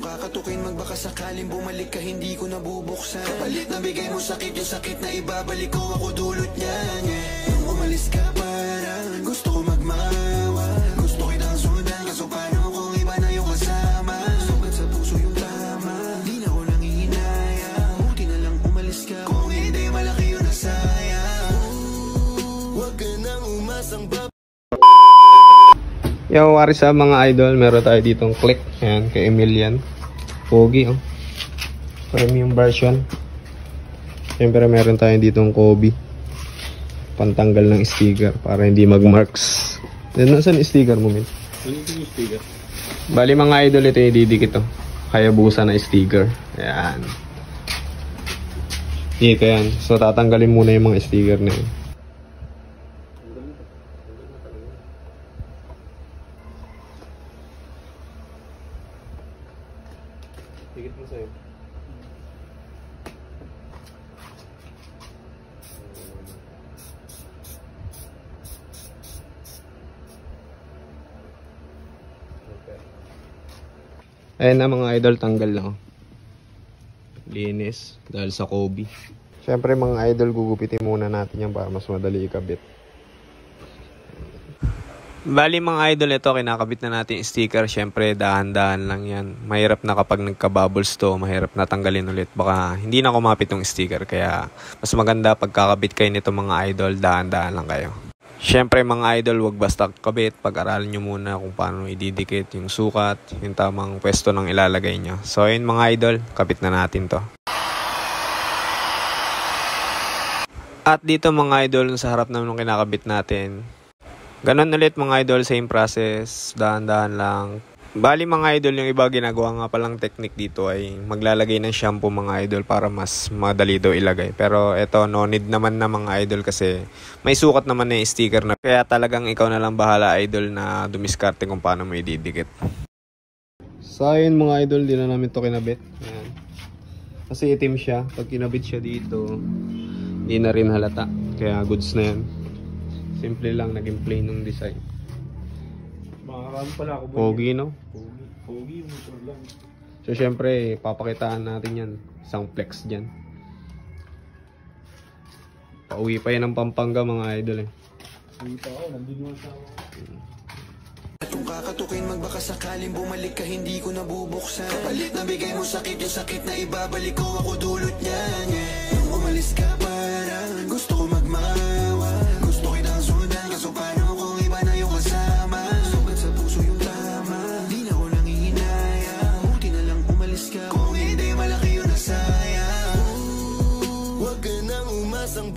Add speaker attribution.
Speaker 1: Kung kakatukin magbaka sakaling bumalik ka, hindi ko nabubuksan. Kapalit na bigay mo sakit, yung sakit na ibabalik ko, ako dulot niyan. Nung umalis ka parang gusto ko magmawa, gusto kitang sundan, kaso paano kung iba na yung kasama? Sugat sa puso yung tama, di na ko nangihinaya. Buti na lang umalis ka, kung hindi malaki yung nasaya. Huwag ka nang umasang
Speaker 2: Yo, wari sa mga idol, meron tayo ditong click. Ayan, kay Emilian. Pogi, oh. Premium version. Siyempre, meron tayo ditong Kobe. Pantanggal ng sticker para hindi mag-marks. Then, nasan yung sticker mo, Min?
Speaker 3: Ano yung sticker?
Speaker 2: Bali, mga idol, ito yung didikit, oh. Hayabusa na sticker. Ayan. Dito yan. So, tatanggalin muna yung mga sticker na yun. Higit mo sa'yo. Okay. Ayan na mga idol, tanggal na. Linis dahil sa Kobe. Siyempre mga idol, gugupitin muna natin yan para mas madali ikabit. Bali mga idol, ito kinakabit na natin yung sticker. Siyempre dahan-dahan lang yan. Mahirap na kapag nagka-bubbles to, mahirap na tanggalin ulit. Baka hindi na kumapit yung sticker. Kaya mas maganda pagkakabit kayo nito mga idol, dahan-dahan lang kayo. Siyempre mga idol, wag basta kabit. Pag-aralan nyo muna kung paano ididikit yung sukat, yung tamang pwesto ng ilalagay nyo. So ayun mga idol, kabit na natin to. At dito mga idol, sa harap naman ng kinakabit natin, ganon ulit mga idol, same process, dahan-dahan lang. Bali mga idol, yung iba ginagawa nga palang technique dito ay maglalagay ng shampoo mga idol para mas madali daw ilagay. Pero eto, no need naman na mga idol kasi may sukat naman na yung sticker na. Kaya talagang ikaw na lang bahala idol na dumiskarte kung paano mo ididikit. So ayun mga idol, di na namin to kinabit. Ayan. Kasi itim siya, pag kinabit siya dito, hindi na rin halata. Kaya goods na yan. Simple lang, naging plain ng design.
Speaker 3: Makarami pala ako.
Speaker 2: Pogi, no?
Speaker 3: Pogi, motor lang.
Speaker 2: So, syempre, papakitaan natin yan. Isang flex dyan. Pauwi pa yan ng Pampanga, mga idol, eh.
Speaker 3: Uwi pa ako, nandun yung asawa.
Speaker 1: Kung kakatukin magbaka sakaling bumalik ka, hindi ko nabubuksan. Kapalit na bigay mo sakit, yung sakit na ibabalik ko, ako dulot niyan. Nung umalis ka parang gusto ko magmawa, gusto kitang sundan, kaso paano kung iba na yung kasama? Sugat sa puso yung tama, di na ko nangihinaya. Buti na lang umalis ka, kung hindi malaki yung nasaya. Huwag ka nang umasang